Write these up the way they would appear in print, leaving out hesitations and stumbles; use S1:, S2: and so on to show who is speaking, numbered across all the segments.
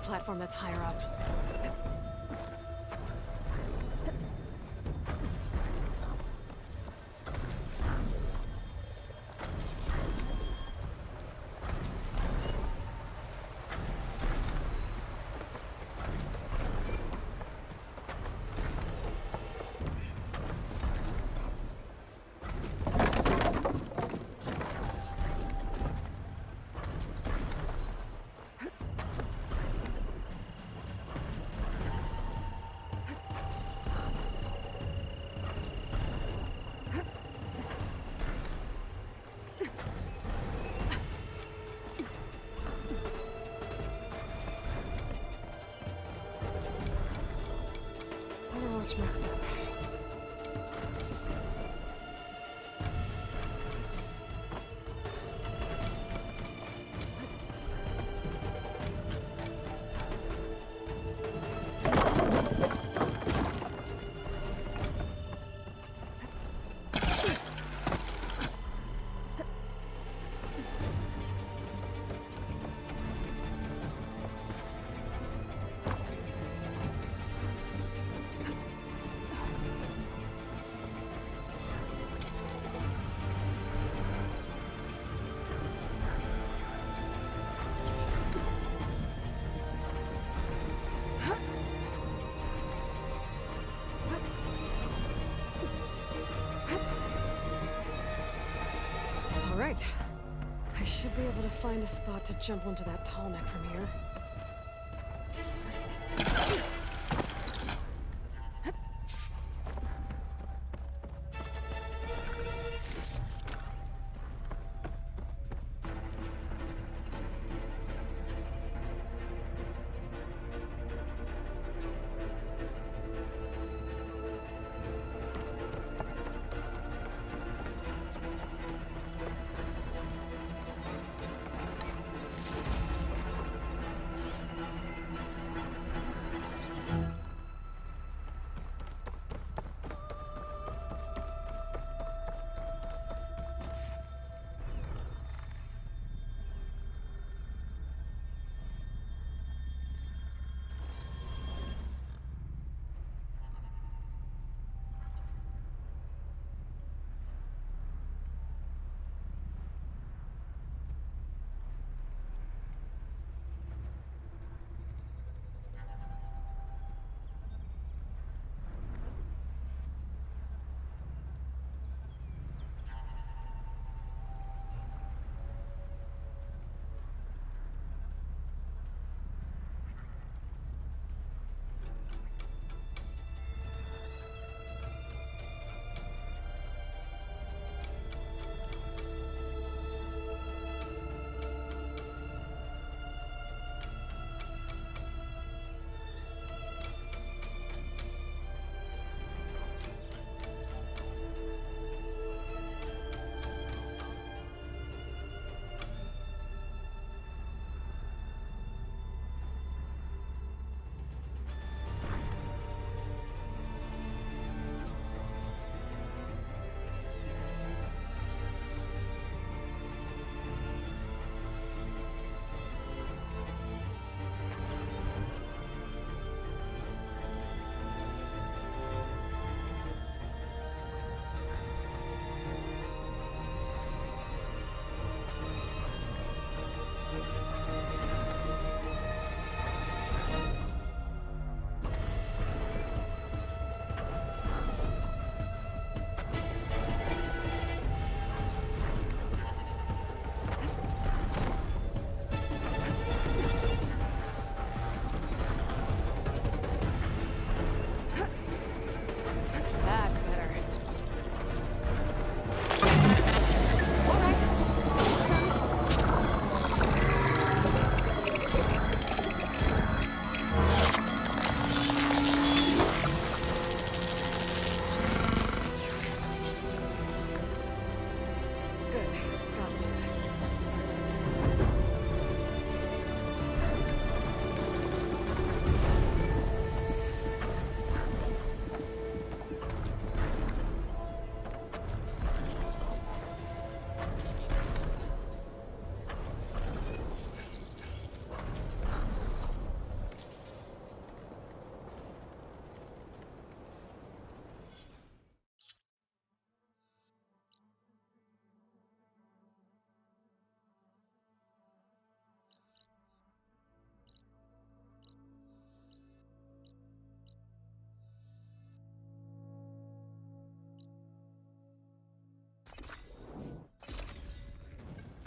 S1: platform that's higher up. Watch my step. Alright. I should be able to find a spot to jump onto that tall neck from here.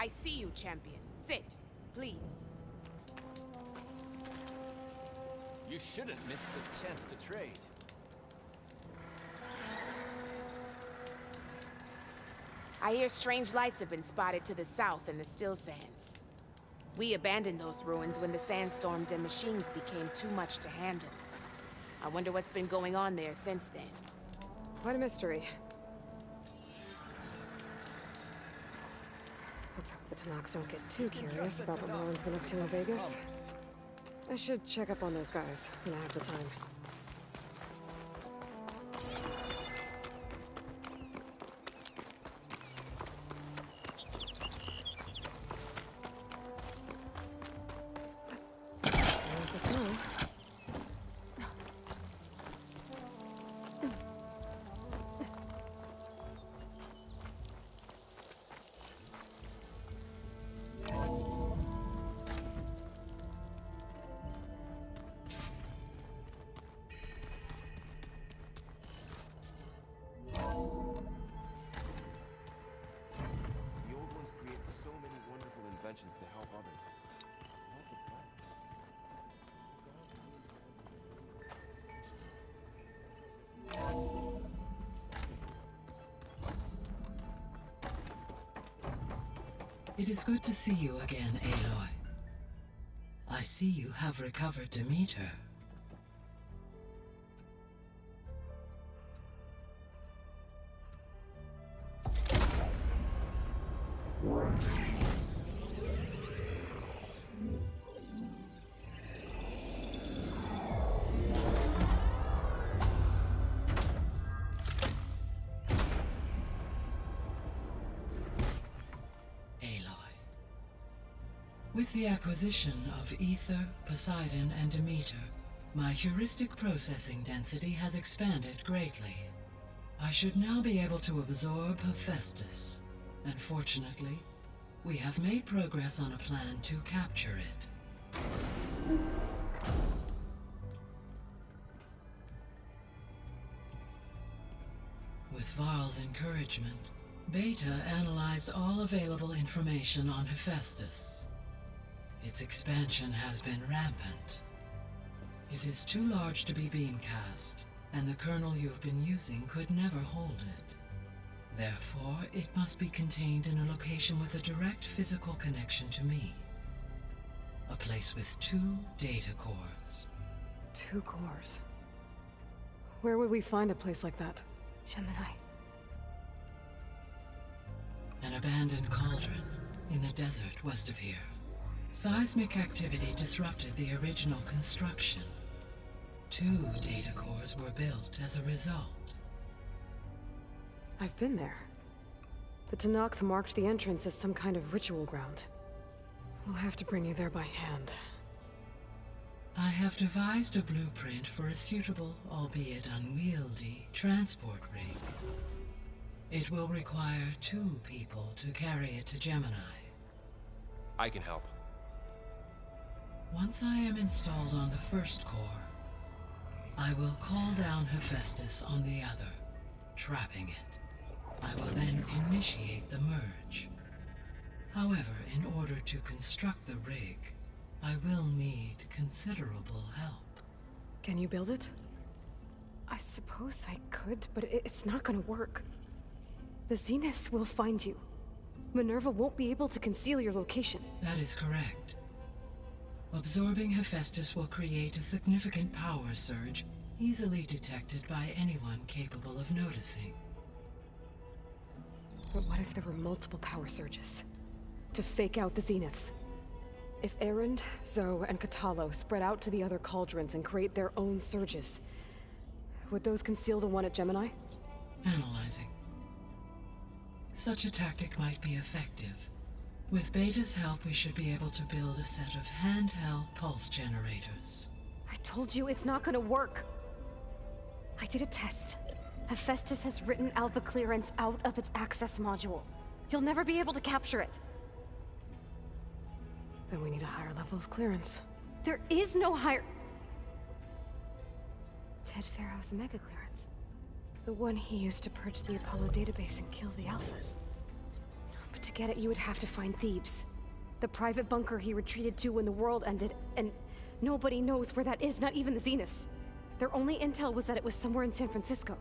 S2: I see you, champion. Sit, please.
S3: You shouldn't miss this chance to trade.
S2: I hear strange lights have been spotted to the south in the Still Sands. We abandoned those ruins when the sandstorms and machines became too much to handle. I wonder what's been going on there since then.
S1: Quite a mystery. Let's hope the Tenaks don't get too curious about what Merlin's been up to in Vegas. I should check up on those guys when I have the time. There's the snow.
S4: The old ones create so many wonderful inventions to help others. Not the plan.
S5: It is good to see you again, Aloy. I see you have recovered Demeter. With the acquisition of Ether, Poseidon, and Demeter, my heuristic processing density has expanded greatly. I should now be able to absorb Hephaestus, and fortunately, we have made progress on a plan to capture it. With Varl's encouragement, Beta analyzed all available information on Hephaestus. Its expansion has been rampant. It is too large to be beamcast, and the kernel you have been using could never hold it. Therefore, it must be contained in a location with a direct physical connection to me. A place with 2 data cores.
S1: 2 cores. Where would we find a place like that?
S6: Gemini.
S5: An abandoned cauldron in the desert west of here. Seismic activity disrupted the original construction. 2 data cores were built as a result.
S1: I've been there. The Tenakth marked the entrance as some kind of ritual ground. We'll have to bring you there by hand.
S5: I have devised a blueprint for a suitable, albeit unwieldy, transport rig. It will require 2 people to carry it to Gemini.
S4: I can help.
S5: Once I am installed on the first core, I will call down Hephaestus on the other, trapping it. I will then initiate the merge. However, in order to construct the rig, I will need considerable help.
S1: Can you build it? I suppose I could, but it's not gonna work. The Zeniths will find you. Minerva won't be able to conceal your location.
S5: That is correct. Absorbing Hephaestus will create a significant power surge, easily detected by anyone capable of noticing.
S1: But what if there were multiple power surges? To fake out the Zeniths? If Erend, Zoe, and Katalo spread out to the other cauldrons and create their own surges, would those conceal the one at Gemini?
S5: Analyzing. Such a tactic might be effective. With Beta's help, we should be able to build a set of handheld pulse generators.
S6: I told you it's not gonna work. I did a test. Hephaestus has written Alpha clearance out of its access module. You'll never be able to capture it.
S1: Then we need a higher level of clearance.
S6: There is no higher... Ted Pharaoh's mega clearance.
S1: The one he used to purge the Apollo database and kill the Alphas. But
S6: To get it, you would have to find Thebes. The private bunker he retreated to when the world ended, and nobody knows where that is, not even the Zeniths. Their only intel was that it was somewhere in San Francisco.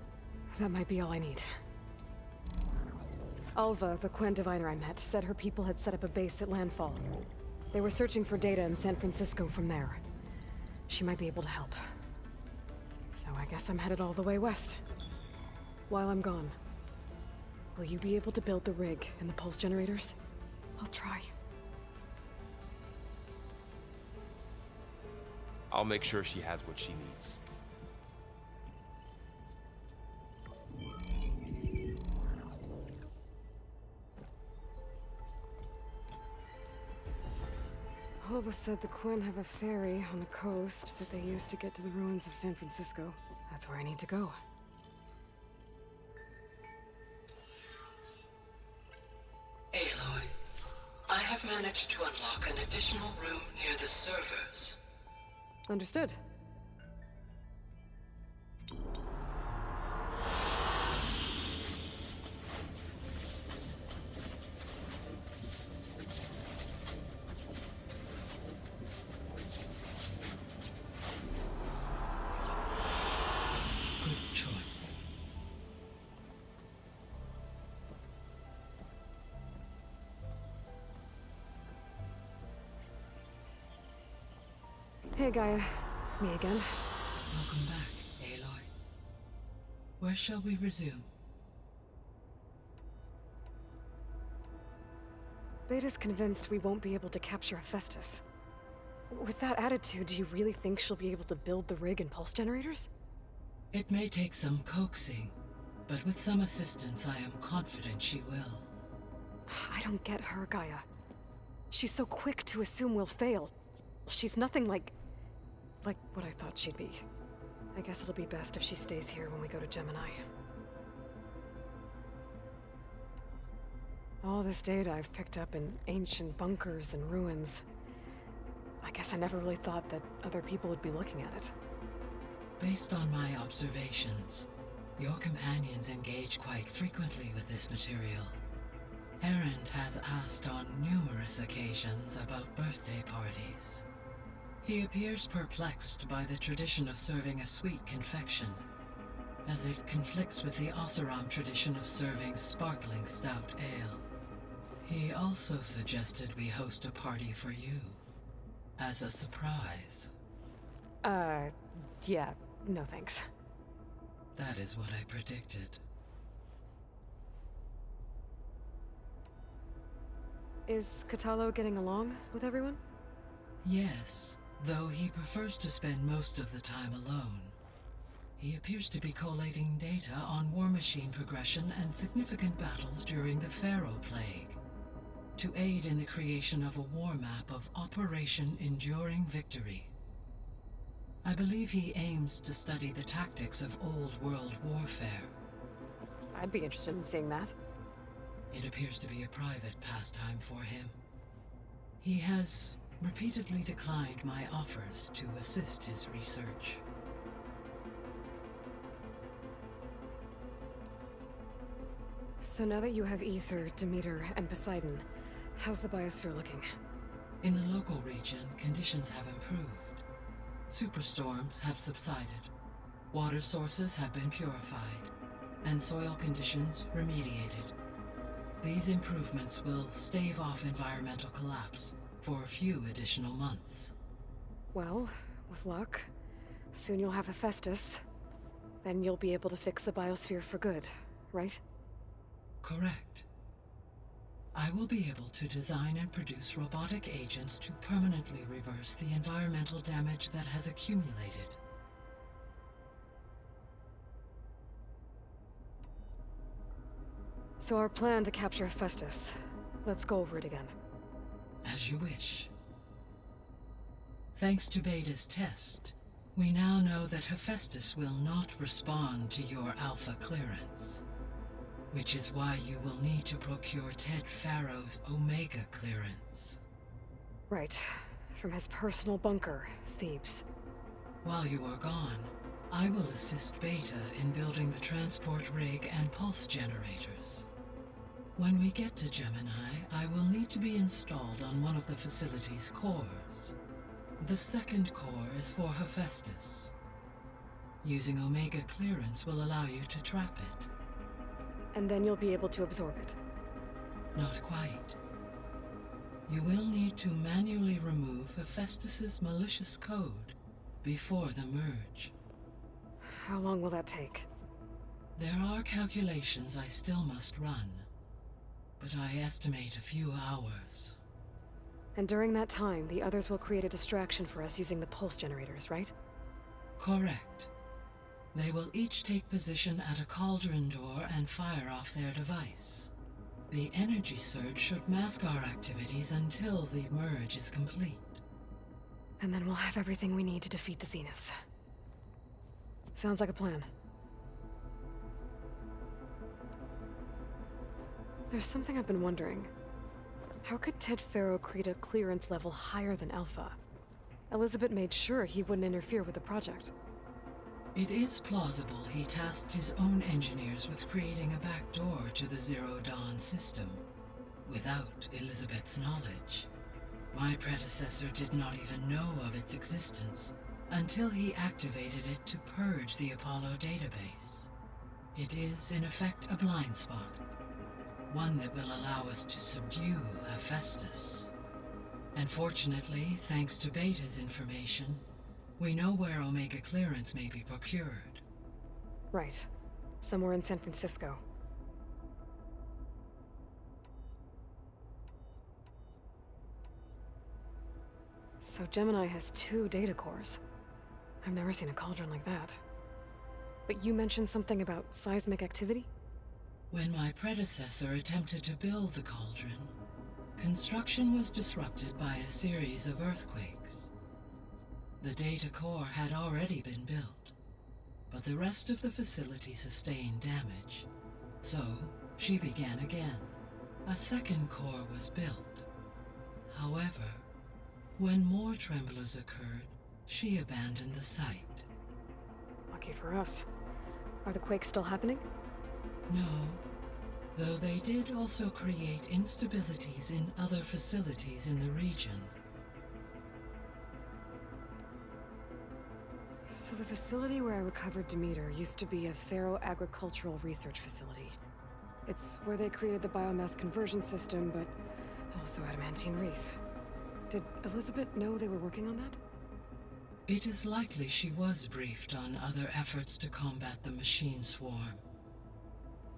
S1: That might be all I need. Alva, the Quen diviner I met, said her people had set up a base at Landfall. They were searching for data in San Francisco from there. She might be able to help. So I guess I'm headed all the way west. While I'm gone, will you be able to build the rig and the pulse generators?
S6: I'll try.
S4: I'll make sure she has what she needs.
S1: Alva said the Quen have a ferry on the coast that they use to get to the ruins of San Francisco. That's where I need to go.
S5: Aloy, I have managed to unlock an additional room near the servers.
S1: Understood.
S5: Good choice.
S1: Hey, Gaia. Me again.
S5: Welcome back, Aloy. Where shall we resume?
S1: Beta's convinced we won't be able to capture Hephaestus. With that attitude, do you really think she'll be able to build the rig and pulse generators?
S5: It may take some coaxing, but with some assistance I am confident she will.
S1: I don't get her, Gaia. She's so quick to assume we'll fail. She's nothing like what I thought she'd be. I guess it'll be best if she stays here when we go to Gemini. All this data I've picked up in ancient bunkers and ruins. I guess I never really thought that other people would be looking at it.
S5: Based on my observations, your companions engage quite frequently with this material. Erend has asked on numerous occasions about birthday parties. He appears perplexed by the tradition of serving a sweet confection, as it conflicts with the Oseram tradition of serving sparkling stout ale. He also suggested we host a party for you, as a surprise.
S1: Yeah, no thanks.
S5: That is what I predicted.
S1: Is Kotallo getting along with everyone?
S5: Yes, though he prefers to spend most of the time alone. He appears to be collating data on war machine progression and significant battles during the Pharaoh Plague, to aid in the creation of a war map of Operation Enduring Victory. I believe he aims to study the tactics of Old World warfare.
S1: I'd be interested in seeing that.
S5: It appears to be a private pastime for him. He has repeatedly declined my offers to assist his research.
S1: So now that you have Aether, Demeter, and Poseidon, how's the biosphere looking?
S5: In the local region, conditions have improved. Superstorms have subsided. Water sources have been purified, and soil conditions remediated. These improvements will stave off environmental collapse for a few additional months.
S1: Well, with luck, soon you'll have Hephaestus. Then you'll be able to fix the biosphere for good, right?
S5: Correct. I will be able to design and produce robotic agents to permanently reverse the environmental damage that has accumulated.
S1: So our plan to capture Hephaestus. Let's go over it again.
S5: As you wish. Thanks to Beta's test, we now know that Hephaestus will not respond to your Alpha clearance. Which is why you will need to procure Ted Pharaoh's Omega clearance.
S1: Right. From his personal bunker, Thebes.
S5: While you are gone, I will assist Beta in building the transport rig and pulse generators. When we get to Gemini, I will need to be installed on one of the facility's cores. The second core is for Hephaestus. Using Omega clearance will allow you to trap it.
S1: And then you'll be able to absorb it.
S5: Not quite. You will need to manually remove Hephaestus's malicious code before the merge.
S1: How long will that take?
S5: There are calculations I still must run, but I estimate a few hours.
S1: And during that time, the others will create a distraction for us using the pulse generators, right?
S5: Correct. They will each take position at a cauldron door and fire off their device. The energy surge should mask our activities until the merge is complete.
S1: And then we'll have everything we need to defeat the Zeniths. Sounds like a plan. There's something I've been wondering. How could Ted Faro create a clearance level higher than Alpha? Elizabeth made sure he wouldn't interfere with the project.
S5: It is plausible he tasked his own engineers with creating a backdoor to the Zero Dawn system, without Elizabeth's knowledge. My predecessor did not even know of its existence until he activated it to purge the Apollo database. It is, in effect, a blind spot. One that will allow us to subdue Hephaestus. And fortunately, thanks to Beta's information, we know where Omega clearance may be procured.
S1: Right. Somewhere in San Francisco. So Gemini has 2 data cores. I've never seen a cauldron like that. But you mentioned something about seismic activity?
S5: When my predecessor attempted to build the cauldron, construction was disrupted by a series of earthquakes. The data core had already been built, but the rest of the facility sustained damage. So, she began again. A second core was built. However, when more tremblers occurred, she abandoned the site.
S1: Lucky for us. Are the quakes still happening?
S5: No, though they did also create instabilities in other facilities in the region.
S1: So the facility where I recovered Demeter used to be a Faro agricultural research facility. It's where they created the biomass conversion system, but also adamantine wreath. Did Elizabeth know they were working on that?
S5: It is likely she was briefed on other efforts to combat the machine swarm,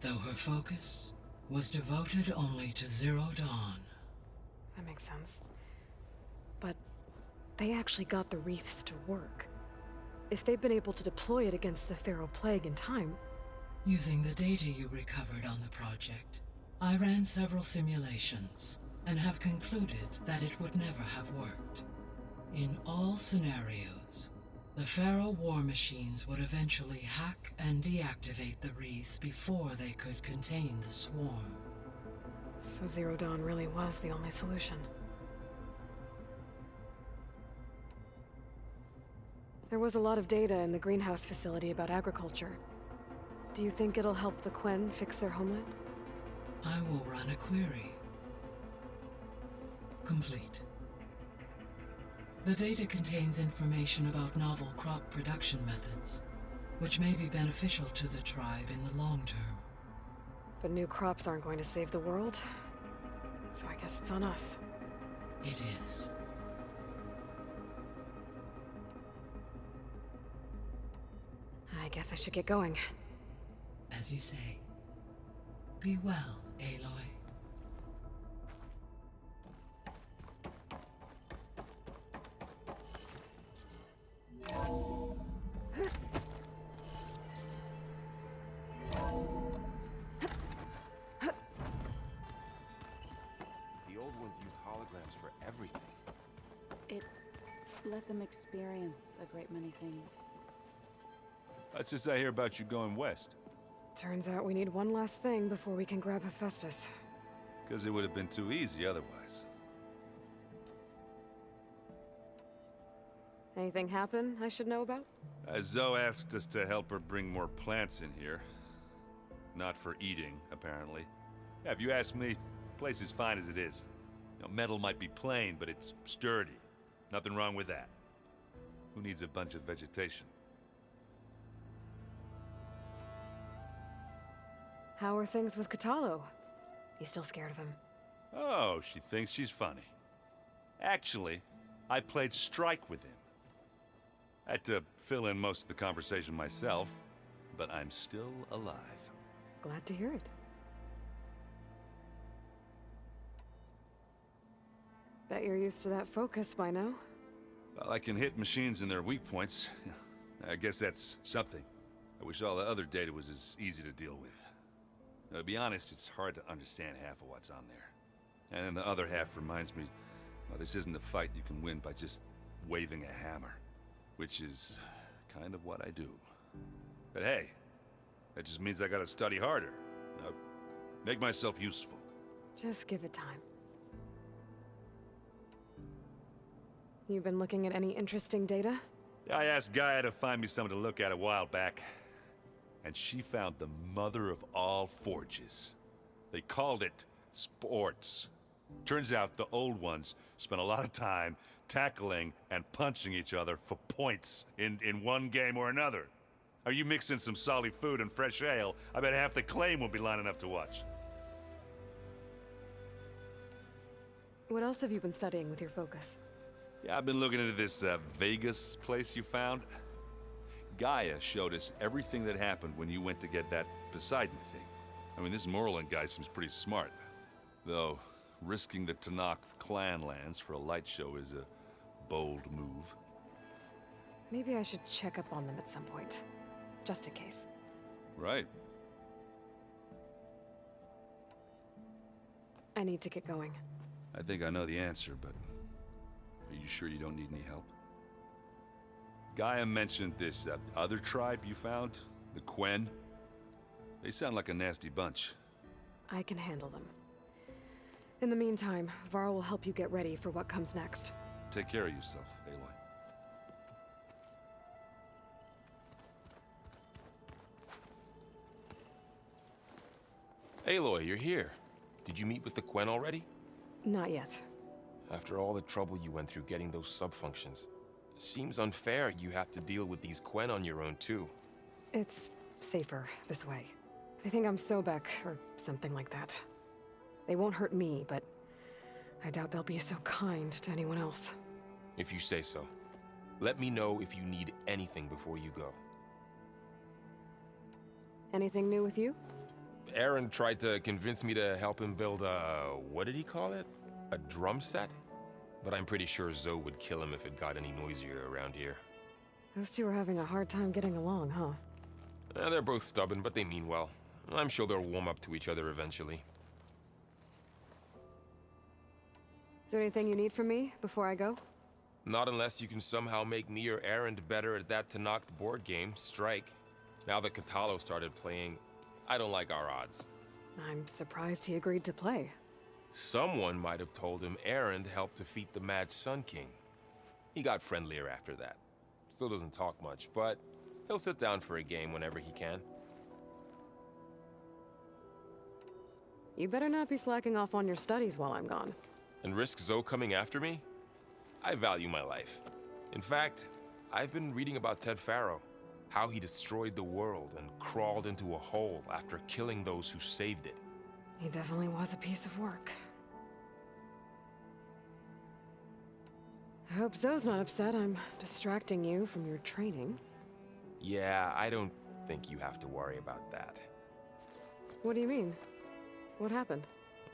S5: though her focus was devoted only to Zero Dawn.
S1: That makes sense. But they actually got the wreaths to work. If they've been able to deploy it against the Faro Plague in time...
S5: Using the data you recovered on the project, I ran several simulations and have concluded that it would never have worked. In all scenarios, the Faro war machines would eventually hack and deactivate the wreaths before they could contain the swarm.
S1: So Zero Dawn really was the only solution. There was a lot of data in the greenhouse facility about agriculture. Do you think it'll help the Quen fix their homeland?
S5: I will run a query. Complete. The data contains information about novel crop production methods, which may be beneficial to the tribe in the long term.
S1: But new crops aren't going to save the world, so I guess it's on us.
S5: It is.
S1: I guess I should get going.
S5: As you say. Be well, Aloy.
S4: The old ones use holograms for everything.
S7: It let them experience a great many things.
S8: That's just I hear about you going west.
S1: Turns out we need one last thing before we can grab Hephaestus.
S8: Because it would have been too easy otherwise.
S1: Anything happen I should know about?
S8: Zoe asked us to help her bring more plants in here. Not for eating, apparently. Yeah, if you ask me, the place is fine as it is. You know, metal might be plain, but it's sturdy. Nothing wrong with that. Who needs a bunch of vegetation?
S1: How are things with Kotallo? You still scared of him?
S8: Oh, she thinks she's funny. Actually, I played strike with him. I had to fill in most of the conversation myself, but I'm still alive.
S1: Glad to hear it. Bet you're used to that focus by now.
S8: Well, I can hit machines in their weak points. I guess that's something. I wish all the other data was as easy to deal with. To be honest, it's hard to understand half of what's on there. And then the other half reminds me, well, this isn't a fight you can win by just waving a hammer. Which is kind of what I do. But hey, that just means I gotta study harder. Make myself useful.
S1: Just give it time. You've been looking at any interesting data?
S8: I asked Gaia to find me something to look at a while back. And she found the mother of all forges. They called it sports. Turns out the old ones spent a lot of time tackling and punching each other for points in one game or another. Are you mixing some solid food and fresh ale? I bet half the claim will be lining up to watch.
S1: What else have you been studying with your focus?
S8: Yeah, I've been looking into this Vegas place you found. Gaia showed us everything that happened when you went to get that Poseidon thing. I mean, this Morlun guy seems pretty smart. Though, risking the Tenakth clan lands for a light show is a bold move.
S1: Maybe I should check up on them at some point. Just in case.
S8: Right.
S1: I need to get going.
S8: I think I know the answer, but are you sure you don't need any help? Gaia mentioned this other tribe you found, the Quen. They sound like a nasty bunch.
S1: I can handle them. In the meantime, Varl will help you get ready for what comes next.
S8: Take care of yourself, Aloy.
S4: Aloy, you're here. Did you meet with the Quen already?
S1: Not yet.
S4: After all the trouble you went through getting those subfunctions, seems unfair you have to deal with these Quen on your own too.
S1: It's safer this way. They think I'm Sobek, or something like that. They won't hurt me, but I doubt they'll be so kind to anyone else.
S4: If you say so. Let me know if you need anything before you go.
S1: Anything new with you?
S4: Aaron tried to convince me to help him build a... what did he call it? A drum set? But I'm pretty sure Zoe would kill him if it got any noisier around here.
S1: Those two are having a hard time getting along, huh?
S4: They're both stubborn, but they mean well. I'm sure they'll warm up to each other eventually.
S1: Is there anything you need from me before I go?
S4: Not unless you can somehow make me or Aaron better at that Tenakth board game, Strike. Now that Kotallo started playing, I don't like our odds.
S1: I'm surprised he agreed to play.
S4: Someone might have told him Aaron helped defeat the Mad Sun King. He got friendlier after that. Still doesn't talk much, but he'll sit down for a game whenever he can.
S1: You better not be slacking off on your studies while I'm gone.
S4: And risk Zoe coming after me? I value my life. In fact, I've been reading about Ted Faro. How he destroyed the world and crawled into a hole after killing those who saved it.
S1: He definitely was a piece of work. I hope Zoe's not upset I'm distracting you from your training.
S4: Yeah, I don't think you have to worry about that.
S1: What do you mean? What happened?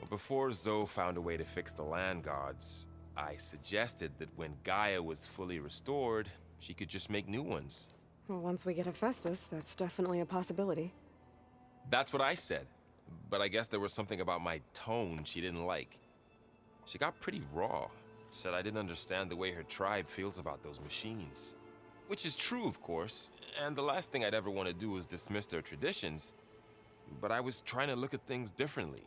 S4: Before Zoe found a way to fix the land gods, I suggested that when Gaia was fully restored, she could just make new ones.
S1: Well, once we get Hephaestus, that's definitely a possibility.
S4: That's what I said, but I guess there was something about my tone she didn't like. She got pretty raw, said I didn't understand the way her tribe feels about those machines. Which is true, of course, and the last thing I'd ever want to do is dismiss their traditions. But I was trying to look at things differently.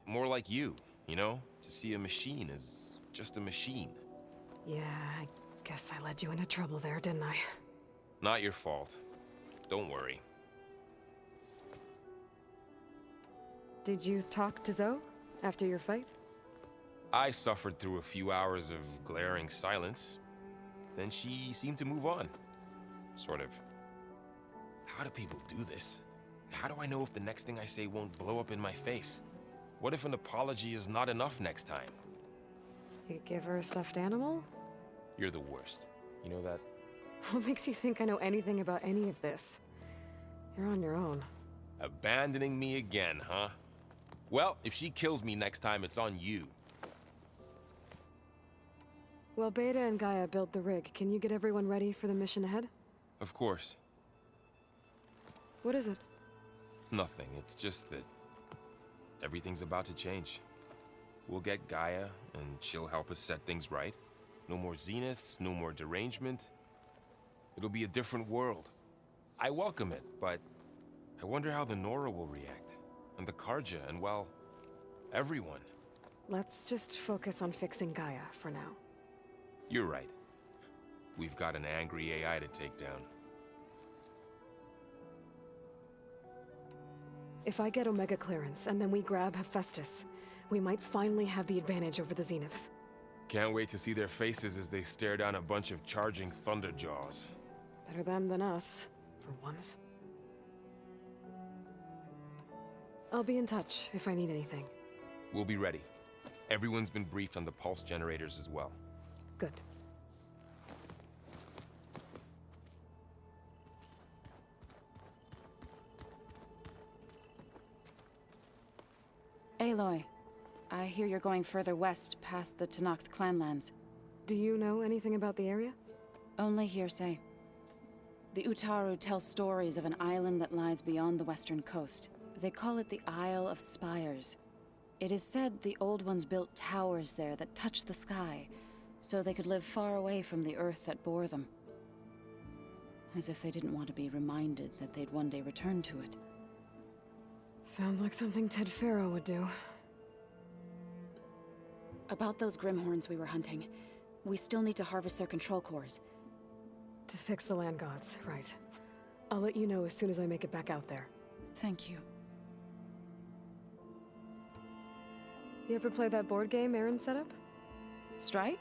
S4: More like you know? To see a machine as just a machine.
S1: Yeah, I guess I led you into trouble there, didn't I?
S4: Not your fault. Don't worry.
S1: Did you talk to Zoe after your fight?
S4: I suffered through a few hours of glaring silence. Then she seemed to move on. Sort of. How do people do this? How do I know if the next thing I say won't blow up in my face? What if an apology is not enough next time?
S1: You give her a stuffed animal?
S4: You're the worst. You know that?
S1: What makes you think I know anything about any of this? You're on your own.
S4: Abandoning me again, huh? Well, if she kills me next time, it's on you.
S1: Well, Beta and Gaia built the rig. Can you get everyone ready for the mission ahead?
S4: Of course.
S1: What is it?
S4: Nothing. It's just that everything's about to change. We'll get Gaia, and she'll help us set things right. No more zeniths, no more derangement. It'll be a different world. I welcome it, but I wonder how the Nora will react. And the Karja, and well, everyone.
S1: Let's just focus on fixing Gaia for now.
S4: You're right. We've got an angry AI to take down.
S1: If I get Omega clearance, and then we grab Hephaestus, we might finally have the advantage over the Zeniths.
S4: Can't wait to see their faces as they stare down a bunch of charging Thunderjaws.
S1: Better them than us, for once. I'll be in touch if I need anything.
S4: We'll be ready. Everyone's been briefed on the pulse generators as well.
S1: Good.
S7: Aloy, I hear you're going further west past the Tenakth clanlands.
S1: Do you know anything about the area?
S7: Only hearsay. The Utaru tell stories of an island that lies beyond the western coast. They call it the Isle of Spires. It is said the Old Ones built towers there that touch the sky, so they could live far away from the earth that bore them. As if they didn't want to be reminded that they'd one day return to it.
S1: Sounds like something Ted Faro would do.
S7: About those Grimhorns we were hunting, we still need to harvest their control cores.
S1: To fix the land gods, right. I'll let you know as soon as I make it back out there.
S7: Thank you.
S1: You ever play that board game Aaron set up?
S7: Strike?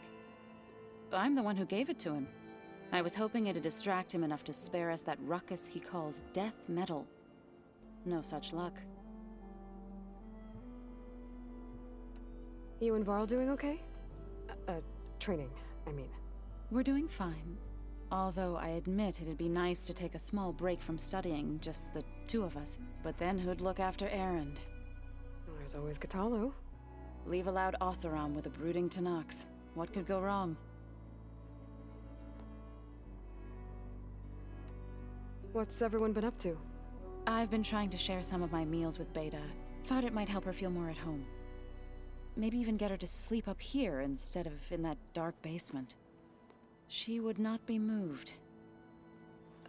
S7: I'm the one who gave it to him. I was hoping it'd distract him enough to spare us that ruckus he calls death metal. No such luck.
S1: You and Varl doing okay? Training, I mean.
S7: We're doing fine. Although I admit it'd be nice to take a small break from studying, just the two of us. But then who'd look after Erend?
S1: There's always Kotallo.
S7: Leave a loud Oseram with a brooding Tenakth. What could go wrong?
S1: What's everyone been up to?
S7: I've been trying to share some of my meals with Beta. Thought it might help her feel more at home. Maybe even get her to sleep up here instead of in that dark basement. She would not be moved.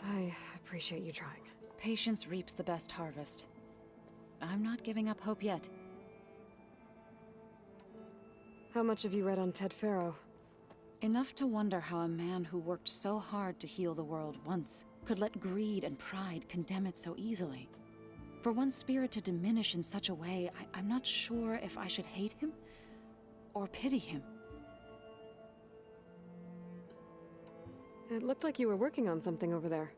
S1: I appreciate you trying.
S7: Patience reaps the best harvest. I'm not giving up hope yet.
S1: How much have you read on Ted Faro?
S7: Enough to wonder how a man who worked so hard to heal the world once could let greed and pride condemn it so easily. For one spirit to diminish in such a way, I'm not sure if I should hate him or pity him.
S1: It looked like you were working on something over there.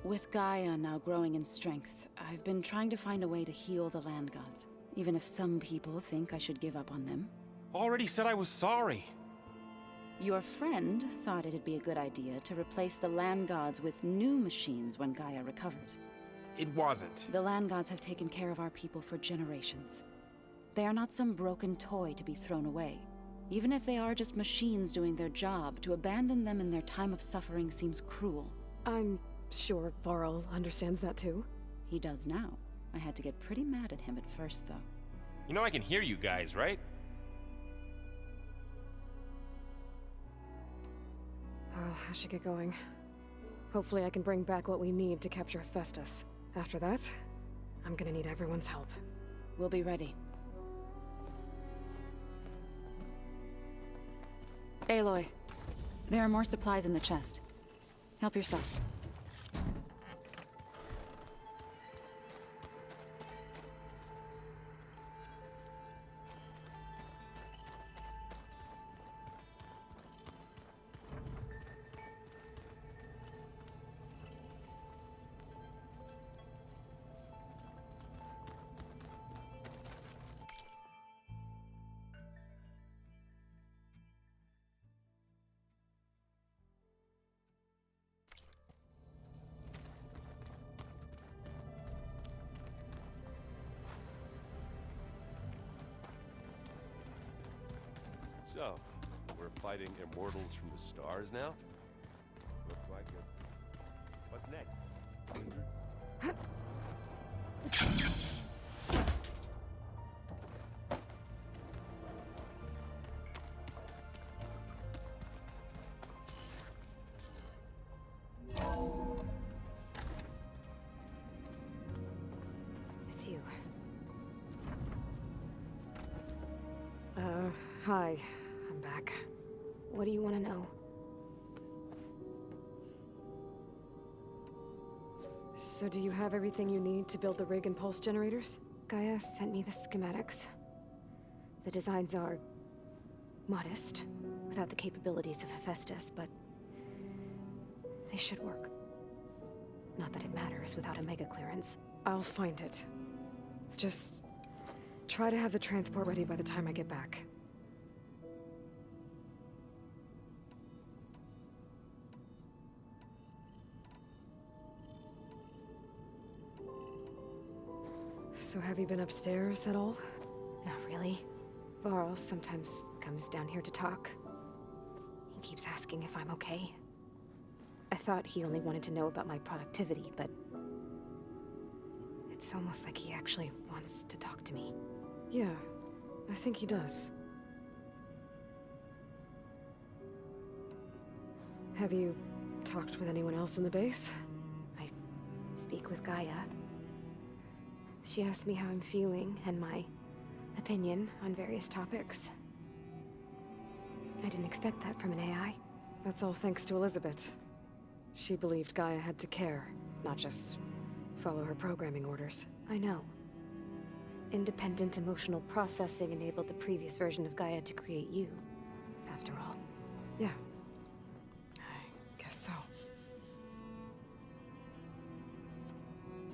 S7: With Gaia now growing in strength, I've been trying to find a way to heal the land gods, even if some people think I should give up on them.
S4: Already said I was sorry.
S7: Your friend thought it'd be a good idea to replace the land gods with new machines when Gaia recovers.
S4: It wasn't.
S7: The land gods have taken care of our people for generations. They are not some broken toy to be thrown away. Even if they are just machines doing their job, to abandon them in their time of suffering seems cruel.
S1: I'm sure Varl understands that too.
S7: He does now. I had to get pretty mad at him at first, though.
S4: You know I can hear you guys, right?
S1: I should get going. Hopefully I can bring back what we need to capture Hephaestus. After that, I'm gonna need everyone's help.
S7: We'll be ready. Aloy, there are more supplies in the chest. Help yourself.
S9: So, we're fighting immortals from the stars now? Looks like it. What's next?
S6: It's you. Hi. I'm back. What do you want to know? So do you have everything you need to build the rig and pulse generators? Gaia sent me the schematics. The designs are modest, without the capabilities of Hephaestus, but they should work. Not that it matters without a mega clearance. I'll find it. Just try to have the transport ready by the time I get back. So have you been upstairs at all? Not really. Varl sometimes comes down here to talk. He keeps asking if I'm okay. I thought he only wanted to know about my productivity, but it's almost like he actually wants to talk to me. Yeah, I think he does. Have you talked with anyone else in the base? I speak with Gaia. She asked me how I'm feeling and my opinion on various topics. I didn't expect that from an AI. That's all thanks to Elizabeth. She believed Gaia had to care, not just follow her programming orders. I know. Independent emotional processing enabled the previous version of Gaia to create you, after all. Yeah. I guess so.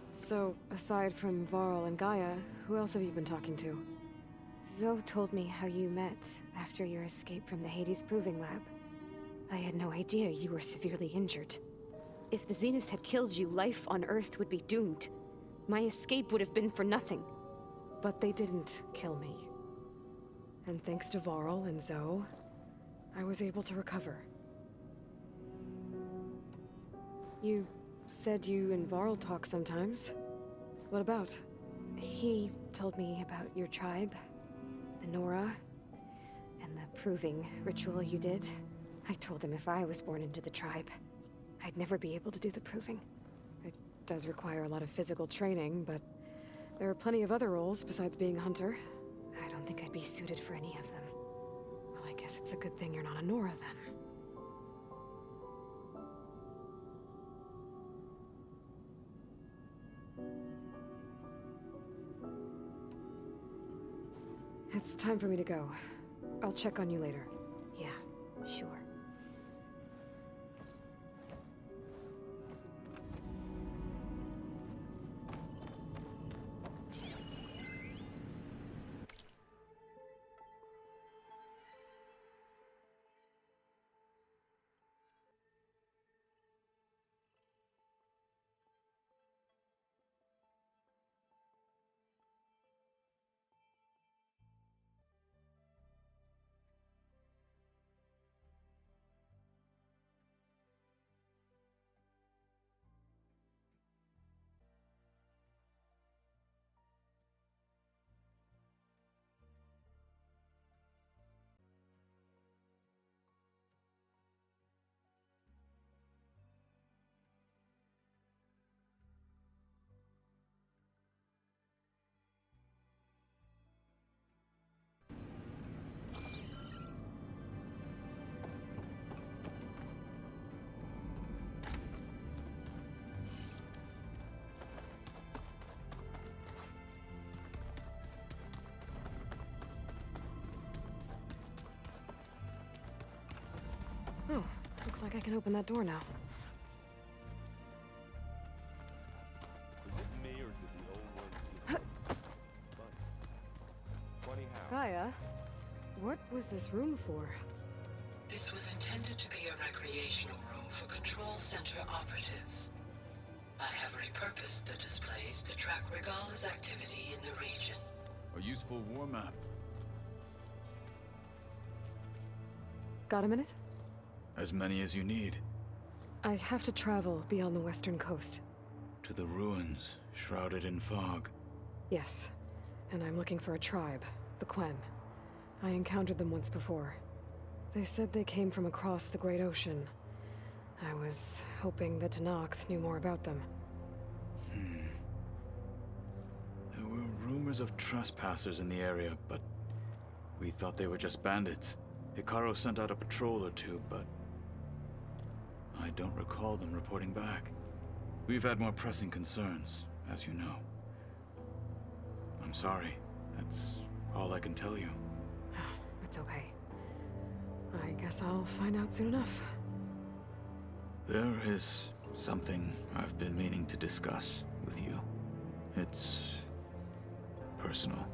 S6: So, aside from Varl and Gaia, who else have you been talking to? Zoe told me how you met after your escape from the Hades Proving Lab. I had no idea you were severely injured. If the Zeniths had killed you, life on Earth would be doomed. My escape would have been for nothing. But they didn't kill me. And thanks to Varl and Zoe, I was able to recover. You said you and Varl talk sometimes. What about? He told me about your tribe, the Nora, and the proving ritual you did. I told him if I was born into the tribe, I'd never be able to do the proving. It does require a lot of physical training, but there are plenty of other roles besides being a hunter. I don't think I'd be suited for any of them. Well, I guess it's a good thing you're not a Nora, then. It's time for me to go. I'll check on you later. Yeah, sure. Oh, looks like I can open that door now.
S9: Was it me or did the old ones just funny how?
S6: Gaia, what was this room for?
S5: This was intended to be a recreational room for Control Center operatives. I have repurposed the displays to track Regala's activity in the region.
S10: A useful warm-up.
S1: Got a minute?
S10: As many as you need.
S1: I have to travel beyond the western coast.
S10: To the ruins, shrouded in fog.
S1: Yes, and I'm looking for a tribe, the Quen. I encountered them once before. They said they came from across the Great Ocean. I was hoping that Tenakth knew more about them.
S10: There were rumors of trespassers in the area, but we thought they were just bandits. Hekarro sent out a patrol or two, but I don't recall them reporting back. We've had more pressing concerns, as you know. I'm sorry. That's all I can tell you.
S1: It's okay. I guess I'll find out soon enough.
S10: There is something I've been meaning to discuss with you. It's personal.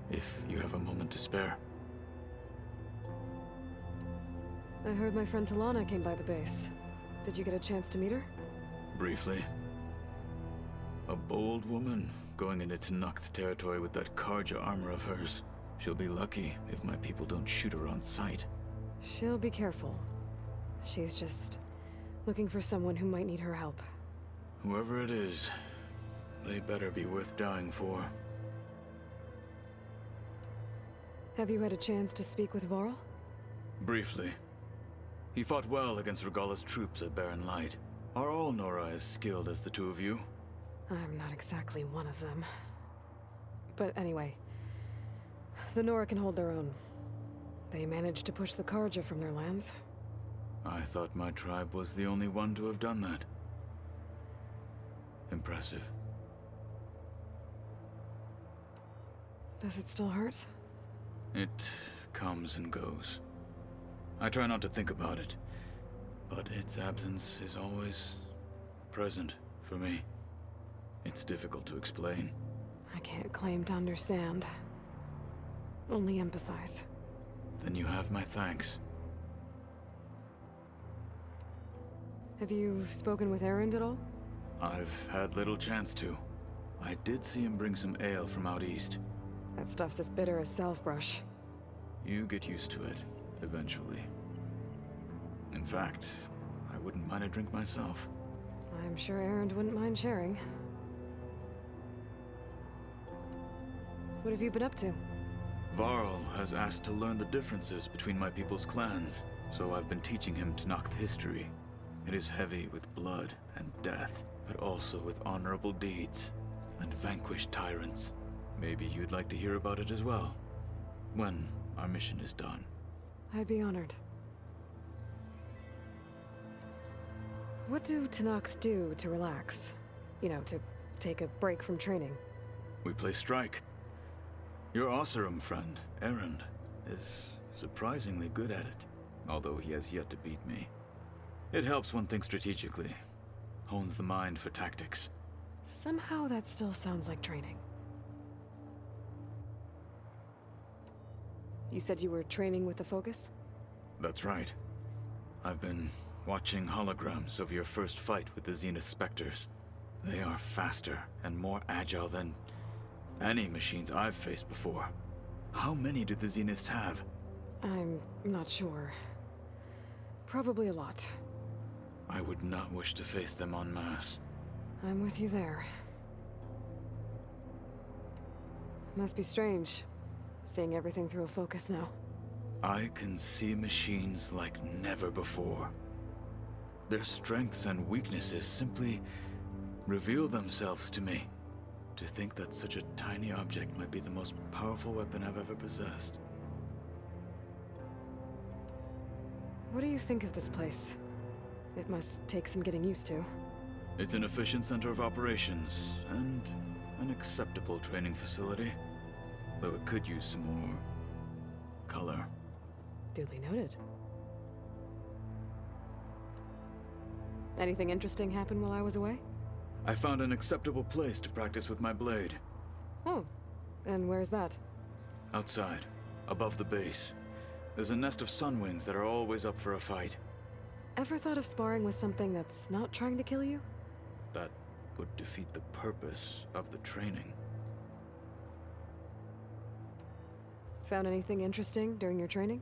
S10: If you have a moment to spare.
S1: I heard my friend Talana came by the base. Did you get a chance to meet her?
S10: Briefly. A bold woman going into Tenakth territory with that Karja armor of hers. She'll be lucky if my people don't shoot her on sight.
S1: She'll be careful. She's just looking for someone who might need her help.
S10: Whoever it is, they better be worth dying for.
S1: Have you had a chance to speak with Varl?
S10: Briefly. He fought well against Regalla's troops at Barren Light. Are all Nora as skilled as the two of you?
S1: I'm not exactly one of them. But anyway, the Nora can hold their own. They managed to push the Karja from their lands.
S10: I thought my tribe was the only one to have done that. Impressive.
S1: Does it still hurt?
S10: It comes and goes. I try not to think about it, but its absence is always present for me. It's difficult to explain.
S1: I can't claim to understand. Only empathize.
S10: Then you have my thanks.
S1: Have you spoken with Erend at all?
S10: I've had little chance to. I did see him bring some ale from out east.
S1: That stuff's as bitter as salve-brush.
S10: You get used to it, eventually. In fact, I wouldn't mind a drink myself.
S1: I'm sure Erend wouldn't mind sharing. What have you been up to?
S10: Varl has asked to learn the differences between my people's clans, so I've been teaching him Tenakth history. It is heavy with blood and death, but also with honorable deeds and vanquished tyrants. Maybe you'd like to hear about it as well, when our mission is done.
S1: I'd be honored. What do Tenakth do to relax? You know, to take a break from training?
S10: We play strike. Your Oseram friend, Erend, is surprisingly good at it, although he has yet to beat me. It helps one think strategically, hones the mind for tactics.
S1: Somehow that still sounds like training. You said you were training with the Focus?
S10: That's right. I've been watching holograms of your first fight with the Zenith Spectres. They are faster and more agile than any machines I've faced before. How many do the Zeniths have?
S1: I'm not sure. Probably a lot.
S10: I would not wish to face them en masse.
S1: I'm with you there. Must be strange, seeing everything through a Focus now.
S10: I can see machines like never before. Their strengths and weaknesses simply reveal themselves to me. To think that such a tiny object might be the most powerful weapon I've ever possessed.
S1: What do you think of this place? It must take some getting used to.
S10: It's an efficient center of operations, and an acceptable training facility. Though it could use some more color.
S1: Duly noted. Anything interesting happen while I was away?
S10: I found an acceptable place to practice with my blade.
S1: Oh, and where's that?
S10: Outside, above the base. There's a nest of sunwings that are always up for a fight.
S1: Ever thought of sparring with something that's not trying to kill you?
S10: That would defeat the purpose of the training.
S1: Found anything interesting during your training?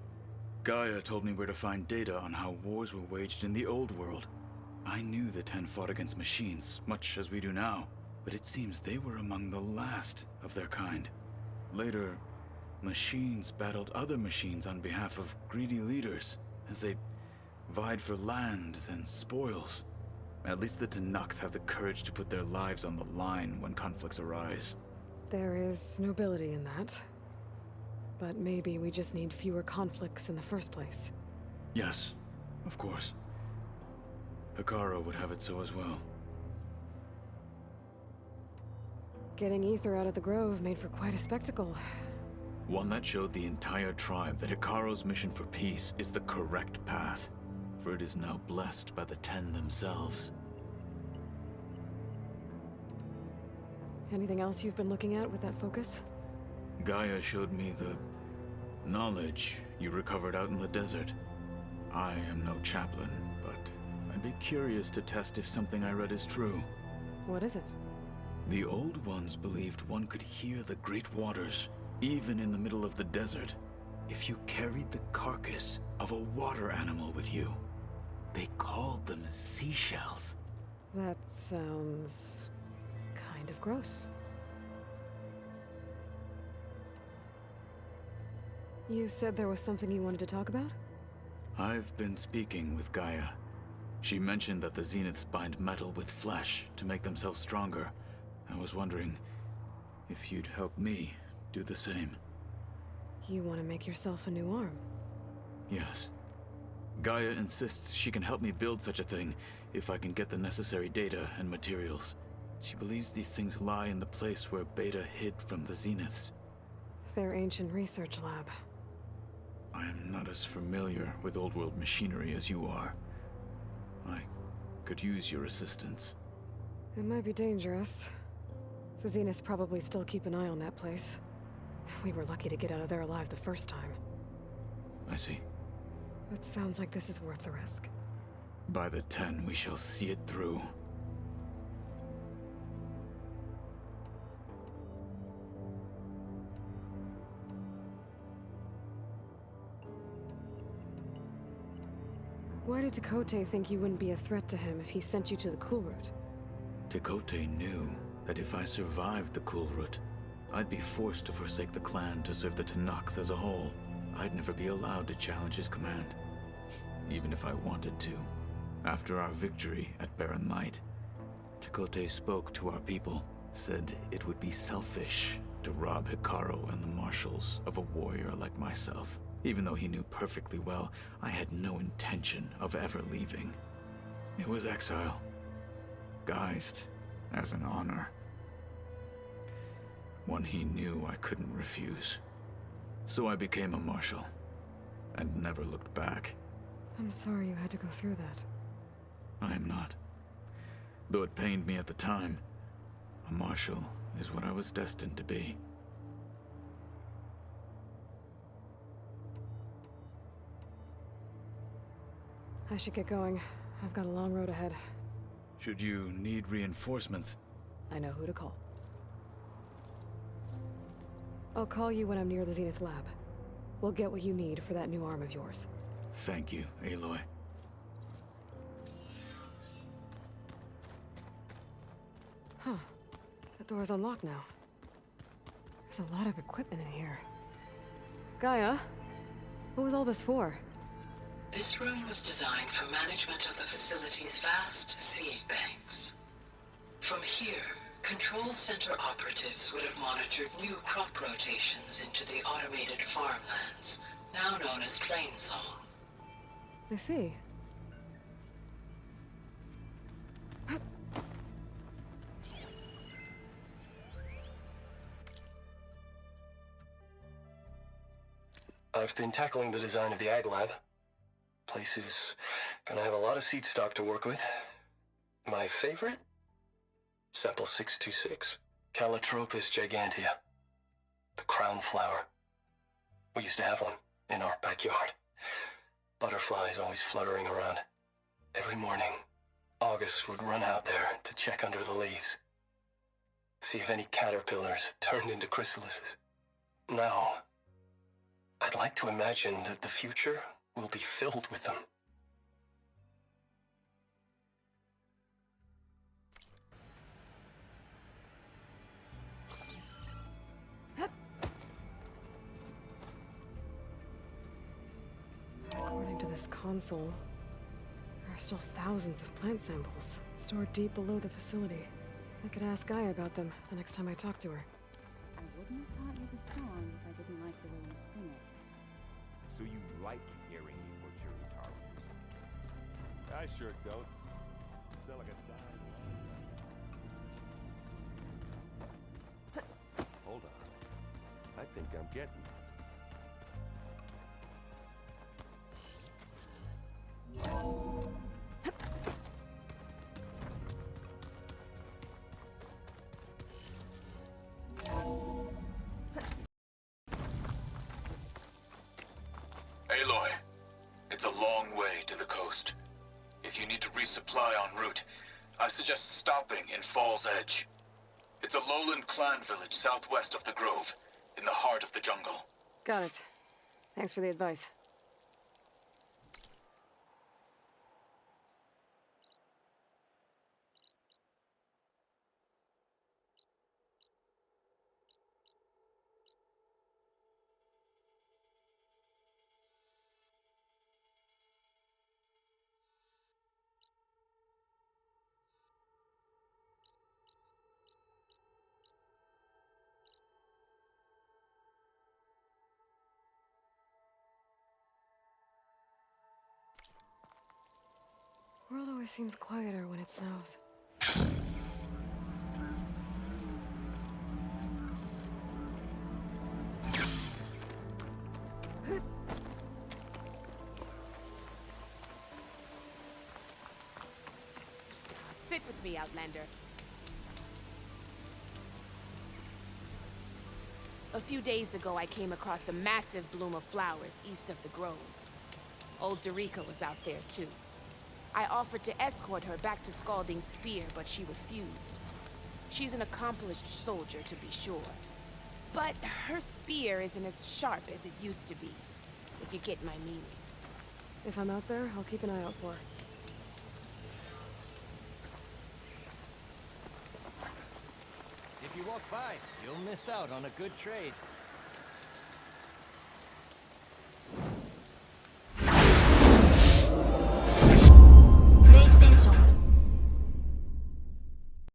S10: Gaia told me where to find data on how wars were waged in the old world. I knew the Ten fought against machines, much as we do now, but it seems they were among the last of their kind. Later, machines battled other machines on behalf of greedy leaders, as they vied for lands and spoils. At least the Tenakth have the courage to put their lives on the line when conflicts arise.
S1: There is nobility in that. But maybe we just need fewer conflicts in the first place.
S10: Yes, of course. Hekarro would have it so as well.
S1: Getting Ether out of the Grove made for quite a spectacle.
S10: One that showed the entire tribe that Hekarro's mission for peace is the correct path, for it is now blessed by the Ten themselves.
S1: Anything else you've been looking at with that focus?
S10: Gaia showed me the knowledge you recovered out in the desert. I am no chaplain, but I'd be curious to test if something I read is true.
S1: What is it?
S10: The Old Ones believed one could hear the great waters, even in the middle of the desert, if you carried the carcass of a water animal with you. They called them seashells.
S1: That sounds kind of gross. You said there was something you wanted to talk about?
S10: I've been speaking with Gaia. She mentioned that the Zeniths bind metal with flesh to make themselves stronger. I was wondering if you'd help me do the same.
S1: You want to make yourself a new arm?
S10: Yes. Gaia insists she can help me build such a thing if I can get the necessary data and materials. She believes these things lie in the place where Beta hid from the Zeniths.
S1: Their ancient research lab.
S10: I am not as familiar with old world machinery as you are. I could use your assistance.
S1: It might be dangerous. The Zeniths probably still keep an eye on that place. We were lucky to get out of there alive the first time.
S10: I see.
S1: It sounds like this is worth the risk.
S10: By the Ten, we shall see it through.
S1: Why did Tekote think you wouldn't be a threat to him if he sent you to the Kulrut?
S10: Tekote knew that if I survived the Kulrut, I'd be forced to forsake the clan to serve the Tenakth as a whole. I'd never be allowed to challenge his command, even if I wanted to. After our victory at Barren Light, Tekote spoke to our people, said it would be selfish to rob Hekarro and the marshals of a warrior like myself, even though he knew perfectly well I had no intention of ever leaving. It was exile, guised as an honor. One he knew I couldn't refuse. So I became a marshal, and never looked back.
S1: I'm sorry you had to go through that.
S10: I am not. Though it pained me at the time, a marshal is what I was destined to be.
S1: I should get going. I've got a long road ahead.
S10: Should you need reinforcements,
S1: I know who to call. I'll call you when I'm near the Zenith lab. We'll get what you need for that new arm of yours.
S10: thank you, Aloy.
S1: Huh. The door's unlocked now. There's a lot of equipment in here. Gaia, what was all this for?
S5: This room was designed for management of the facility's vast seed banks. From here, Control Center operatives would have monitored new crop rotations into the automated farmlands, now known as Plainsong.
S1: I see.
S11: I've been tackling the design of the Ag Lab. Place is gonna have a lot of seed stock to work with. My favorite? Sample 626. Calotropis gigantea. The crown flower. We used to have one in our backyard. Butterflies always fluttering around. Every morning, August would run out there to check under the leaves. See if any caterpillars turned into chrysalises. Now, I'd like to imagine that the future will be filled with them.
S1: According to this console, there are still thousands of plant samples stored deep below the facility. I could ask Gaia about them the next time I talk to her.
S7: I wouldn't have taught you the song if I didn't like the way you sing it.
S9: So you like hearing what your Utaru is? I sure don't. You sound like a dying lion. Hold on. I think I'm getting it.
S10: Aloy, it's a long way to the coast. If you need to resupply en route, I suggest stopping in Fall's Edge. It's a lowland clan village southwest of the Grove, in the heart of the jungle.
S1: Got it. Thanks for the advice. World always seems quieter when it snows.
S2: Sit with me, Outlander. A few days ago, I came across a massive bloom of flowers east of the Grove. Old Darika was out there, too. I offered to escort her back to Scalding Spear, but she refused. She's an accomplished soldier, to be sure. But her spear isn't as sharp as it used to be, if you get my meaning.
S1: If I'm out there, I'll keep an eye out for her.
S3: If you walk by, you'll miss out on a good trade.